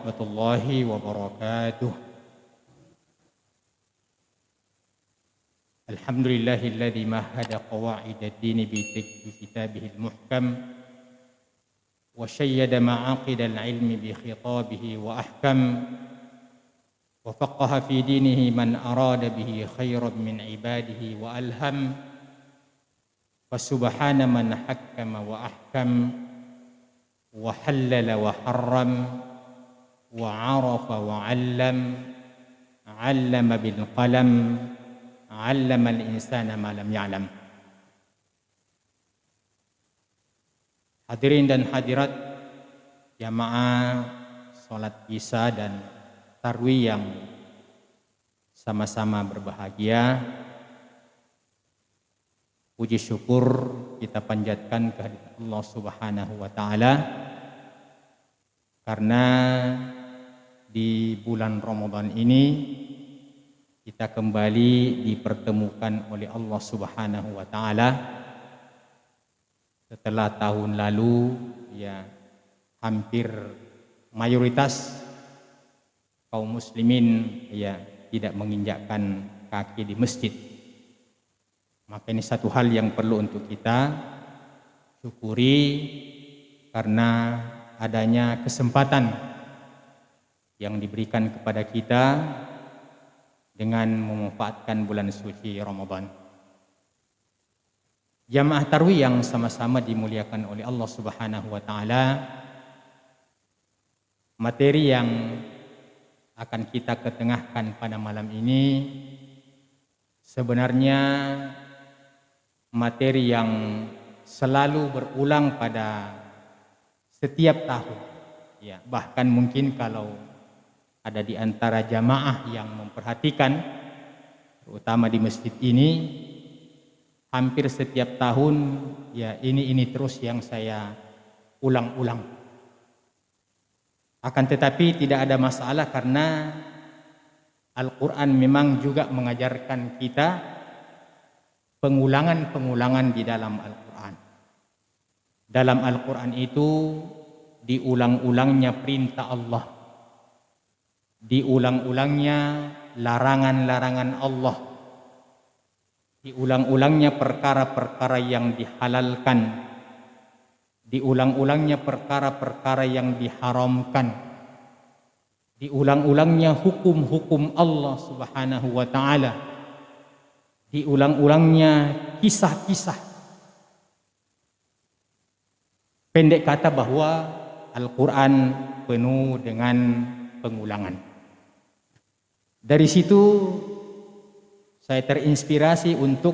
warahmatullahi wabarakatuh. Alhamdulillahilladzi mahhada qawa'idad din bi kitabihil muhkam wa syayyada ma'aqidal ilmi bi khitabihi wa ahkam wa faqaha fi dinihi man arada bihi khairan min ibadihi wa alham wa subhana man hakkama wa ahkam wa halala wa harram wa arafa wa 'allama bil qalam 'allama al insana ma lam ya'lam. Hadirin dan hadirat jamaah salat Isya dan Tarawih yang sama-sama berbahagia, puji syukur kita panjatkan kehadirat Allah Subhanahu wa taala karena di bulan Ramadan ini kita kembali dipertemukan oleh Allah Subhanahu wa taala setelah tahun lalu hampir mayoritas kaum muslimin tidak menginjakkan kaki di masjid. Maka ini satu hal yang perlu untuk kita syukuri karena adanya kesempatan yang diberikan kepada kita dengan memanfaatkan bulan suci Ramadan. Jamaah Tarawih yang sama-sama dimuliakan oleh Allah Subhanahu wa taala, materi yang akan kita ketengahkan pada malam ini sebenarnya materi yang selalu berulang pada setiap tahun. Bahkan mungkin kalau ada di antara jamaah yang memperhatikan, terutama di masjid ini, hampir setiap tahun ini terus yang saya ulang-ulang. Akan tetapi tidak ada masalah karena Al-Quran memang juga mengajarkan kita pengulangan-pengulangan di dalam Al-Quran. Dalam Al-Quran itu diulang-ulangnya perintah Allah, diulang-ulangnya larangan-larangan Allah, diulang-ulangnya perkara-perkara yang dihalalkan, diulang-ulangnya perkara-perkara yang diharamkan, diulang-ulangnya hukum-hukum Allah Subhanahu wa ta'ala, diulang-ulangnya kisah-kisah. Pendek kata bahwa Al-Quran penuh dengan pengulangan. Dari situ saya terinspirasi untuk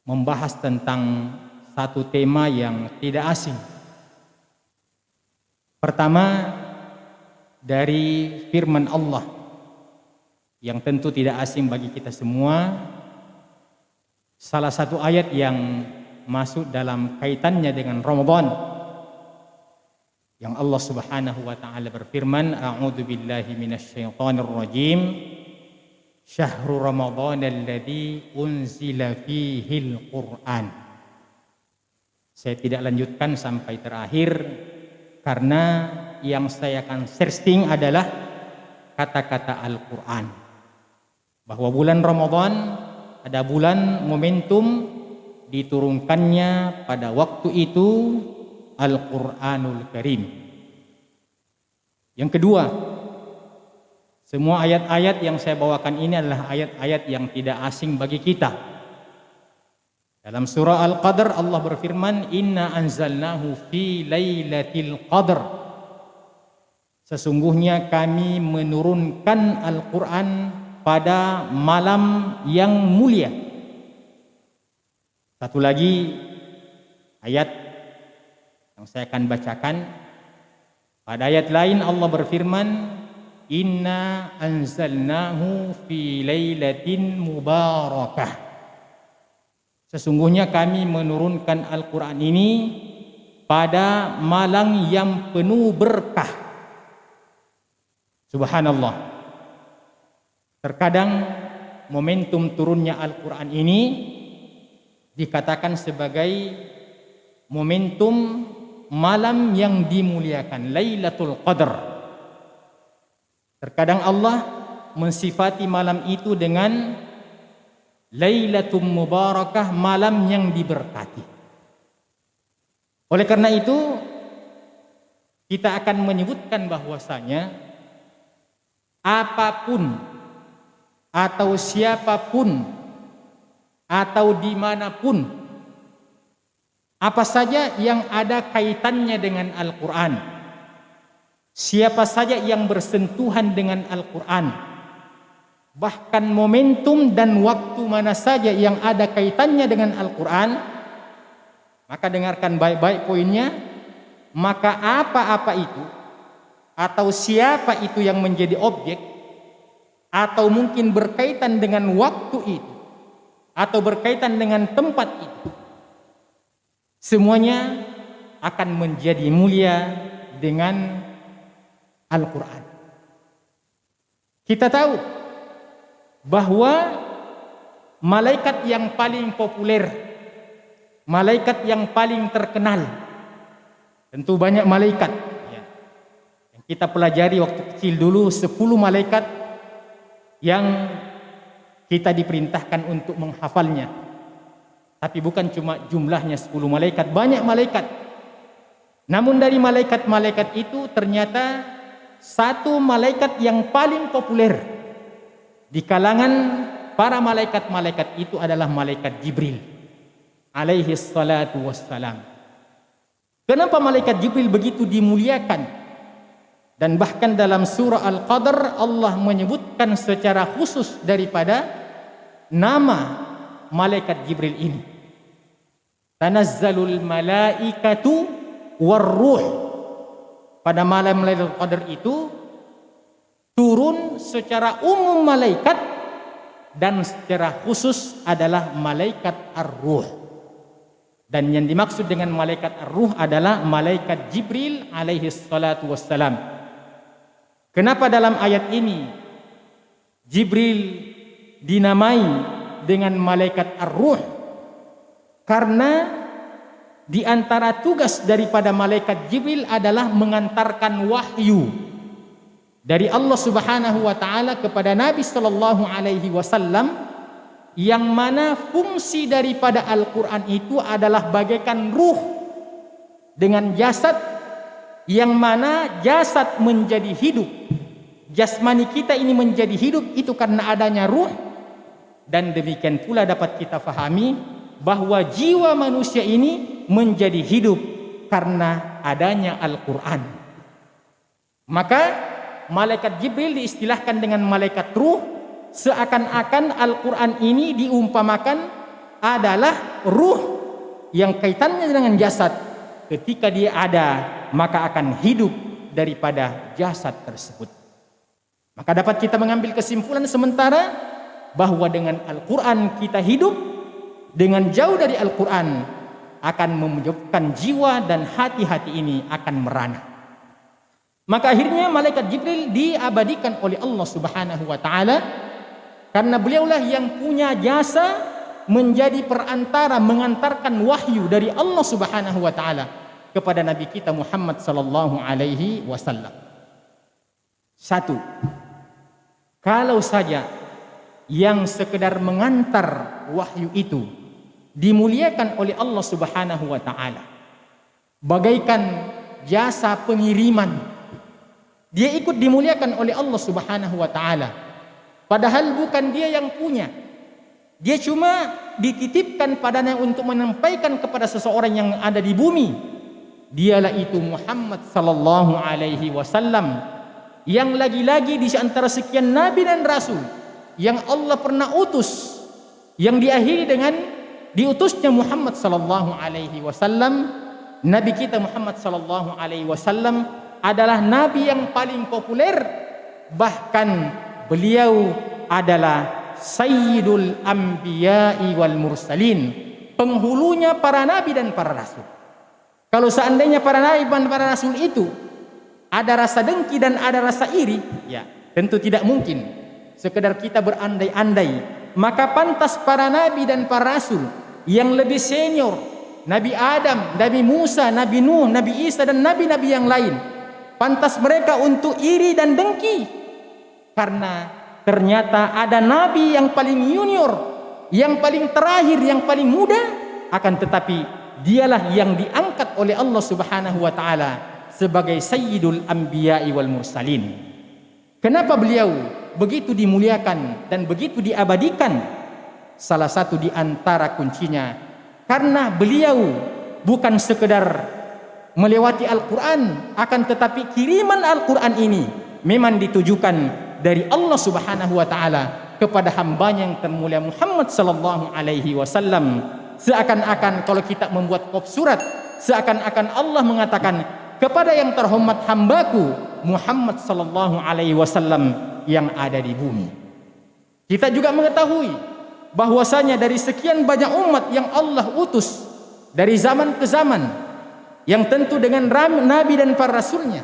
membahas tentang satu tema yang tidak asing. Pertama, dari firman Allah yang tentu tidak asing bagi kita semua. Salah satu ayat yang masuk dalam kaitannya dengan Ramadan, yang Allah Subhanahu wa taala berfirman, a'udzu billahi minasyaitonir rajim, syahrul ramadhanal ladzi unzila fihil Qur'an. Saya tidak lanjutkan sampai terakhir karena yang saya akan searching adalah kata-kata Al-Quran. Bahwa bulan Ramadan ada bulan momentum diturunkannya pada waktu itu Al-Quranul Karim. Yang kedua, semua ayat-ayat yang saya bawakan ini adalah ayat-ayat yang tidak asing bagi kita. Dalam surah Al-Qadr Allah berfirman, Inna anzalnahu fi lailatul qadr. Sesungguhnya kami menurunkan Al-Quran pada malam yang mulia. Satu lagi ayat yang saya akan bacakan. Pada ayat lain Allah berfirman, Inna anzalnahu fi lailatin mubarakah. Sesungguhnya kami menurunkan Al-Quran ini pada malam yang penuh berkah. Subhanallah. Terkadang momentum turunnya Al-Quran ini dikatakan sebagai momentum malam yang dimuliakan, Lailatul Qadar. Terkadang Allah mensifati malam itu dengan Lailatul Mubarakah, malam yang diberkati. Oleh karena itu, kita akan menyebutkan bahwasanya apapun atau siapapun atau dimanapun, apa saja yang ada kaitannya dengan Al-Quran, siapa saja yang bersentuhan dengan Al-Quran, bahkan momentum dan waktu mana saja yang ada kaitannya dengan Al-Quran, maka dengarkan baik-baik poinnya, maka apa-apa itu atau siapa itu yang menjadi objek atau mungkin berkaitan dengan waktu itu atau berkaitan dengan tempat itu, semuanya akan menjadi mulia dengan Al-Quran. Kita tahu bahwa malaikat yang paling populer, malaikat yang paling terkenal, tentu banyak malaikat ya, yang kita pelajari waktu kecil dulu, 10 malaikat yang kita diperintahkan untuk menghafalnya. Tapi bukan cuma jumlahnya 10 malaikat, banyak malaikat. Namun dari malaikat-malaikat itu ternyata satu malaikat yang paling populer di kalangan para malaikat-malaikat itu adalah malaikat Jibril alaihi salatu wassalam. Kenapa malaikat Jibril begitu dimuliakan? Dan bahkan dalam surah Al-Qadr Allah menyebutkan secara khusus daripada nama malaikat Jibril ini. Tanazzalul malaikatu warruh. Pada malam Lailatul Qadar itu turun secara umum malaikat dan secara khusus adalah malaikat ar-ruh. Dan yang dimaksud dengan malaikat ar-ruh adalah malaikat Jibril alaihi salatu wassalam. Kenapa dalam ayat ini Jibril dinamai dengan malaikat ar-ruh? Karena di antara tugas daripada malaikat Jibril adalah mengantarkan wahyu dari Allah Subhanahu wa taala kepada Nabi sallallahu alaihi wasallam, yang mana fungsi daripada Al-Qur'an itu adalah bagaikan ruh dengan jasad, yang mana jasad menjadi hidup. Jasmani kita ini menjadi hidup itu karena adanya ruh. Dan demikian pula dapat kita fahami bahwa jiwa manusia ini menjadi hidup karena adanya Al-Quran. Maka malaikat Jibril diistilahkan dengan malaikat ruh, seakan-akan Al-Quran ini diumpamakan adalah ruh yang kaitannya dengan jasad. Ketika dia ada, maka akan hidup daripada jasad tersebut. Maka dapat kita mengambil kesimpulan sementara bahwa dengan Al-Quran kita hidup, dengan jauh dari Al-Quran akan menyebabkan jiwa dan hati-hati ini akan merana. Maka akhirnya malaikat Jibril diabadikan oleh Allah Subhanahu wa taala karena beliaulah yang punya jasa menjadi perantara mengantarkan wahyu dari Allah Subhanahu wa taala kepada Nabi kita Muhammad sallallahu alaihi wasallam. Satu, kalau saja yang sekedar mengantar wahyu itu dimuliakan oleh Allah Subhanahu wa taala bagaikan jasa pengiriman, dia ikut dimuliakan oleh Allah Subhanahu wa taala, padahal bukan dia yang punya, dia cuma dititipkan padanya untuk menyampaikan kepada seseorang yang ada di bumi. Dialah itu Muhammad sallallahu alaihi wasallam, yang lagi-lagi di antara sekian nabi dan rasul yang Allah pernah utus, yang diakhiri dengan diutusnya Muhammad sallallahu alaihi wasallam. Nabi kita Muhammad sallallahu alaihi wasallam adalah nabi yang paling populer, bahkan beliau adalah sayyidul anbiya'i wal mursalin, penghulunya para nabi dan para rasul. Kalau seandainya para nabi dan para rasul itu ada rasa dengki dan ada rasa iri, ya tentu tidak mungkin sekedar kita berandai-andai. Maka pantas para nabi dan para rasul yang lebih senior, Nabi Adam, Nabi Musa, Nabi Nuh, Nabi Isa dan nabi-nabi yang lain, pantas mereka untuk iri dan dengki Karena ternyata ada nabi yang paling junior, yang paling terakhir, yang paling muda, akan tetapi dialah yang diangkat oleh Allah Subhanahu wa taala sebagai sayyidul anbiya'i wal mursalin. Kenapa beliau begitu dimuliakan dan begitu diabadikan? Salah satu di antara kuncinya karena beliau bukan sekedar melewati Al-Quran, akan tetapi kiriman Al-Quran ini memang ditujukan dari Allah Subhanahu wa taala kepada hambanya yang termulia Muhammad sallallahu alaihi wasallam. Seakan-akan kalau kita membuat kop surat, seakan-akan Allah mengatakan kepada yang terhormat hambaku Muhammad sallallahu alaihi wasallam yang ada di bumi. Kita juga mengetahui bahwasanya dari sekian banyak umat yang Allah utus dari zaman ke zaman, yang tentu dengan nabi dan para rasulnya,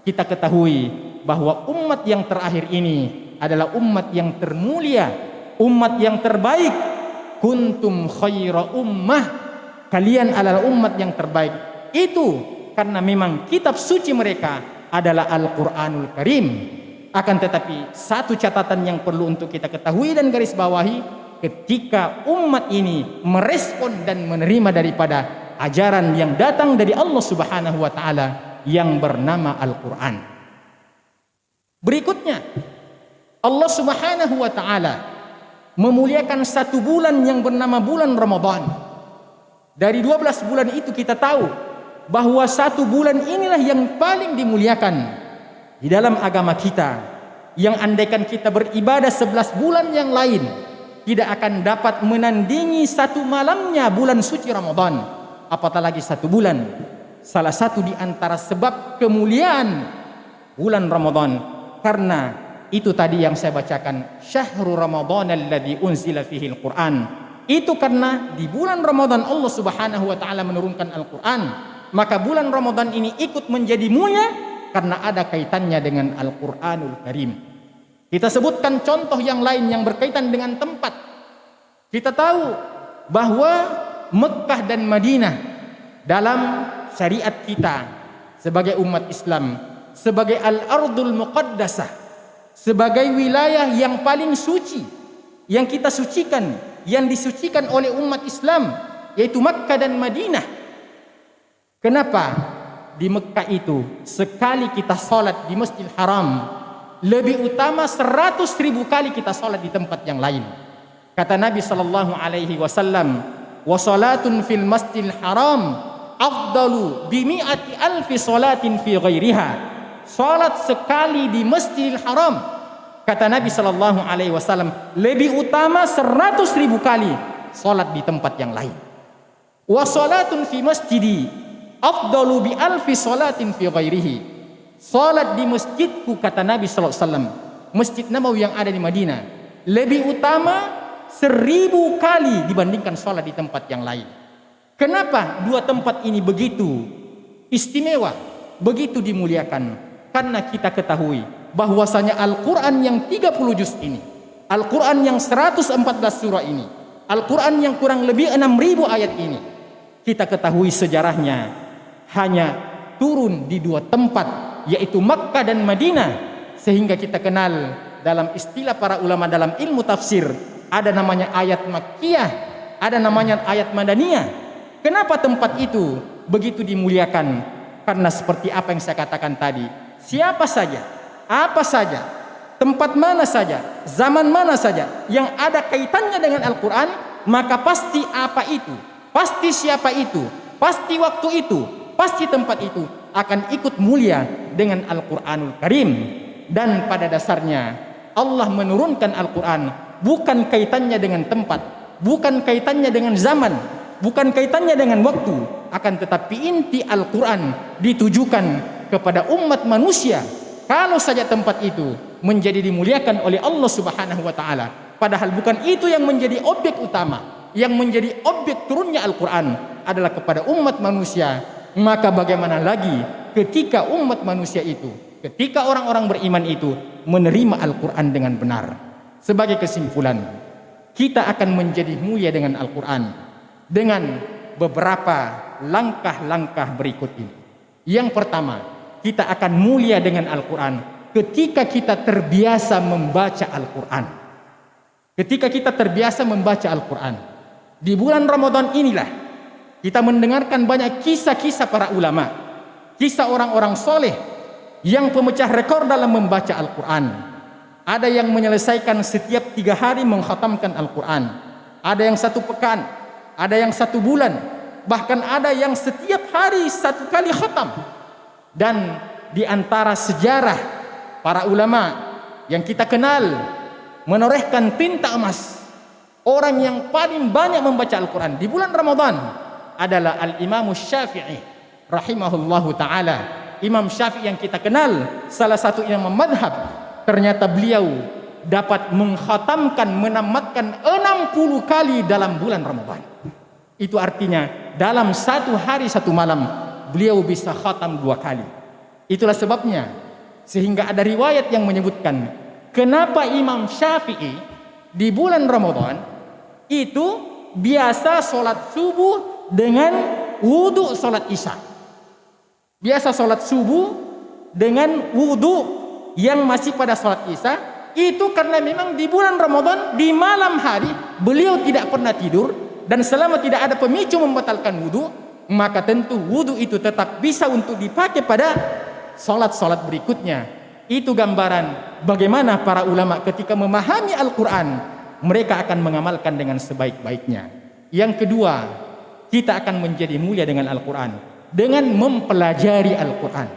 kita ketahui bahwa umat yang terakhir ini adalah umat yang termulia, umat yang terbaik. Kuntum khaira ummah, kalian adalah umat yang terbaik. Itu karena memang kitab suci mereka adalah Al-Quranul Karim. Akan tetapi satu catatan yang perlu untuk kita ketahui dan garis bawahi, ketika umat ini merespon dan menerima daripada ajaran yang datang dari Allah Subhanahu wa taala yang bernama Al-Quran. Berikutnya, Allah Subhanahu wa taala memuliakan satu bulan yang bernama bulan Ramadan. Dari 12 bulan itu kita tahu bahwa satu bulan inilah yang paling dimuliakan di dalam agama kita, yang andaikan kita beribadah 11 bulan yang lain tidak akan dapat menandingi satu malamnya bulan suci Ramadan, apatah lagi satu bulan. Salah satu di antara sebab kemuliaan bulan Ramadan karena itu tadi yang saya bacakan, syahrul Ramadan alladzi unzila fihi al-Quran. Itu karena di bulan Ramadan Allah Subhanahu wa taala menurunkan Al-Quran, maka bulan Ramadan ini ikut menjadi mulia karena ada kaitannya dengan Al-Quranul Karim. Kita sebutkan contoh yang lain yang berkaitan dengan tempat. Kita tahu bahwa Mekkah dan Madinah dalam syariat kita sebagai umat Islam sebagai al-ardul muqaddasah, sebagai wilayah yang paling suci, yang kita sucikan, yang disucikan oleh umat Islam, yaitu Makkah dan Madinah. Kenapa? Di Mekkah itu sekali kita sholat di Masjidil Haram lebih utama 100.000 kali kita sholat di tempat yang lain. Kata Nabi sallallahu alaihi wasallam, wa salatun fil Masjidil Haram afdalu bi mi'ati alfi salatin fi ghairiha. Salat sekali di Masjidil Haram, kata Nabi sallallahu alaihi wasallam, lebih utama 100.000 kali salat di tempat yang lain. Wa salatun fi masjidi afdalu bi alfi salatin fi ghairihi. Salat di masjidku, kata Nabi sallallahu alaihi wasallam, Masjid Nabawi yang ada di Madinah, lebih utama 1000 kali dibandingkan salat di tempat yang lain. Kenapa dua tempat ini begitu istimewa, begitu dimuliakan? Karena kita ketahui bahwasanya Al-Quran yang 30 juz ini, Al-Quran yang 114 surah ini, Al-Quran yang kurang lebih 6.000 ayat ini, kita ketahui sejarahnya hanya turun di dua tempat, yaitu Makkah dan Madinah. Sehingga kita kenal dalam istilah para ulama dalam ilmu tafsir, ada namanya ayat Makkiyah, ada namanya ayat Madaniyah. Kenapa tempat itu begitu dimuliakan? Karena seperti apa yang saya katakan tadi, siapa saja, apa saja, tempat mana saja, zaman mana saja yang ada kaitannya dengan Al-Quran, maka pasti apa itu, pasti siapa itu, pasti waktu itu, pasti tempat itu akan ikut mulia dengan Al-Quranul Karim. Dan pada dasarnya Allah menurunkan Al-Quran bukan kaitannya dengan tempat, bukan kaitannya dengan zaman, bukan kaitannya dengan waktu, akan tetapi inti Al-Quran ditujukan kepada umat manusia. Kalau saja tempat itu menjadi dimuliakan oleh Allah Subhanahu wa taala, padahal bukan itu yang menjadi objek utama, yang menjadi objek turunnya Al-Quran adalah kepada umat manusia, maka bagaimana lagi ketika umat manusia itu, ketika orang-orang beriman itu menerima Al-Quran dengan benar. Sebagai kesimpulan, kita akan menjadi mulia dengan Al-Quran dengan beberapa langkah-langkah berikut ini. Yang pertama, kita akan mulia dengan Al-Quran ketika kita terbiasa membaca Al-Quran. Ketika kita terbiasa membaca Al-Quran. Di bulan Ramadan inilah kita mendengarkan banyak kisah-kisah para ulama, kisah orang-orang soleh yang pemecah rekor dalam membaca Al-Quran. Ada yang menyelesaikan setiap 3 hari mengkhatamkan Al-Quran. Ada yang 1 pekan, ada yang 1 bulan, bahkan ada yang setiap hari 1 kali khatam. Dan di antara sejarah para ulama yang kita kenal menorehkan tinta emas, orang yang paling banyak membaca Al-Quran di bulan Ramadan adalah Al-Imam Syafi'i rahimahullahu ta'ala. Imam Syafi'i yang kita kenal salah satu imam madhab, ternyata beliau dapat mengkhatamkan, menamatkan 60 kali dalam bulan Ramadan. Itu artinya dalam 1 hari 1 malam beliau bisa khatam 2 kali. Itulah sebabnya sehingga ada riwayat yang menyebutkan kenapa Imam Syafi'i di bulan Ramadan itu biasa sholat subuh dengan wudhu sholat isya. Biasa sholat subuh dengan wudhu yang masih pada sholat isya. Itu karena memang di bulan Ramadan di malam hari beliau tidak pernah tidur, dan selama tidak ada pemicu membatalkan wudhu, maka tentu wudhu itu tetap bisa untuk dipakai pada salat-salat berikutnya. Itu gambaran bagaimana para ulama ketika memahami Al-Quran, mereka akan mengamalkan dengan sebaik-baiknya. Yang kedua, kita akan menjadi mulia dengan Al-Quran dengan mempelajari Al-Quran.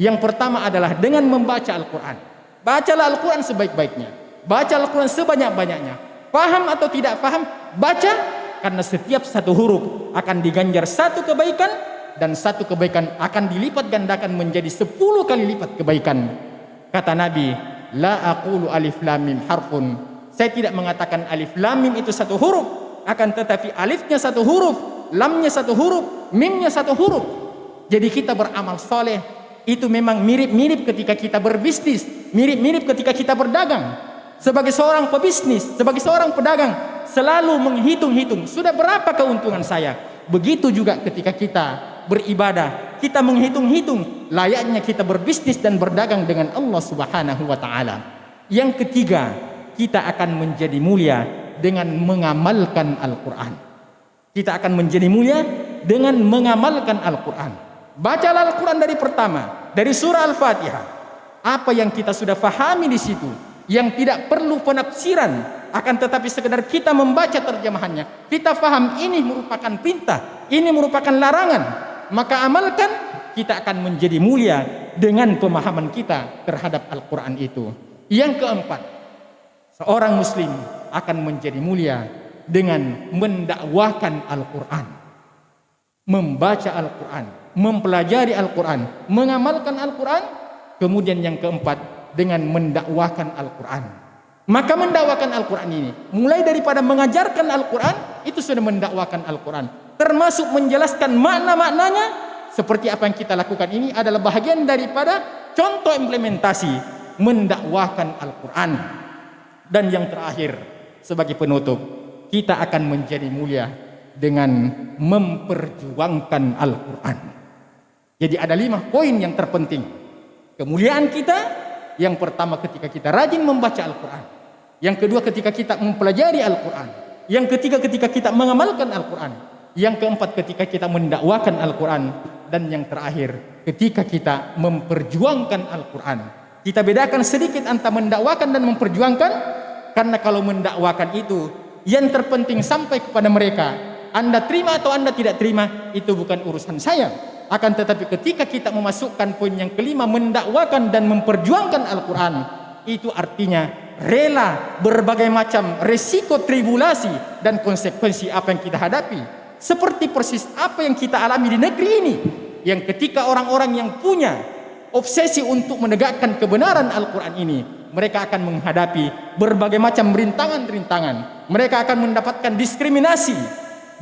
Yang pertama adalah dengan membaca Al-Quran. Bacalah Al-Quran sebaik-baiknya, baca Al-Quran sebanyak-banyaknya. Paham atau tidak paham, baca, karena setiap 1 huruf akan diganjar 1 kebaikan, dan 1 kebaikan akan dilipat gandakan menjadi 10 kali lipat kebaikan. Kata Nabi, la aqulu alif lam mim harfun. Saya tidak mengatakan alif lam mim itu 1 huruf, akan tetapi alifnya 1 huruf, lamnya 1 huruf, mimnya 1 huruf. Jadi kita beramal soleh itu memang mirip-mirip ketika kita berbisnis, mirip-mirip ketika kita berdagang. Sebagai seorang pebisnis, sebagai seorang pedagang, selalu menghitung-hitung sudah berapa keuntungan saya. Begitu juga ketika kita beribadah, kita menghitung-hitung layaknya kita berbisnis dan berdagang dengan Allah Subhanahu wa taala. Yang ketiga, kita akan menjadi mulia dengan mengamalkan Al-Quran. Kita akan menjadi mulia dengan mengamalkan Al-Quran. Bacalah Al-Quran dari pertama, dari surah Al-Fatihah. Apa yang kita sudah fahami di situ, yang tidak perlu penafsiran, akan tetapi sekedar kita membaca terjemahannya, kita faham ini merupakan perintah, ini merupakan larangan, maka amalkan, kita akan menjadi mulia dengan pemahaman kita terhadap Al-Quran itu. Yang keempat, seorang muslim akan menjadi mulia dengan mendakwakan Al-Quran, membaca Al-Quran, mempelajari Al-Quran, mengamalkan Al-Quran. Kemudian yang keempat, dengan mendakwakan Al-Quran. Maka mendakwakan Al-Quran ini mulai daripada mengajarkan Al-Quran, itu sudah mendakwakan Al-Quran, termasuk menjelaskan makna-maknanya. Seperti apa yang kita lakukan ini adalah bahagian daripada contoh implementasi mendakwakan Al-Quran. Dan yang terakhir, sebagai penutup, kita akan menjadi mulia dengan memperjuangkan Al-Quran. Jadi ada 5 poin yang terpenting kemuliaan kita. Yang pertama, ketika kita rajin membaca Al-Quran. Yang kedua, ketika kita mempelajari Al-Quran. Yang ketiga, ketika kita mengamalkan Al-Quran. Yang keempat, ketika kita mendakwakan Al-Quran. Dan yang terakhir, ketika kita memperjuangkan Al-Quran. Kita bedakan sedikit antara mendakwakan dan memperjuangkan. Karena kalau mendakwakan itu, yang terpenting sampai kepada mereka. Anda terima atau Anda tidak terima, itu bukan urusan saya. Akan tetapi ketika kita memasukkan poin yang kelima, mendakwakan dan memperjuangkan Al-Quran, itu artinya rela berbagai macam resiko, tribulasi, dan konsekuensi apa yang kita hadapi. Seperti persis apa yang kita alami di negeri ini, yang ketika orang-orang yang punya obsesi untuk menegakkan kebenaran Al-Quran ini, mereka akan menghadapi berbagai macam rintangan-rintangan. Mereka akan mendapatkan diskriminasi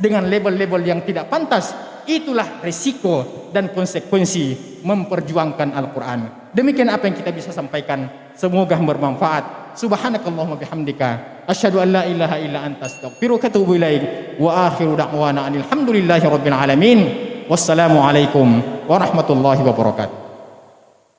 dengan label-label yang tidak pantas. Itulah risiko dan konsekuensi memperjuangkan Al-Quran. Demikian apa yang kita bisa sampaikan. Semoga bermanfaat. Subhanakallahumma bihamdika asyhadu an la ilaha illa anta astaghfiruka wa atubu ilaik. Wa akhiru da'wana alhamdulillahi rabbil alamin. Wassalamu alaikum warahmatullahi wabarakatuh.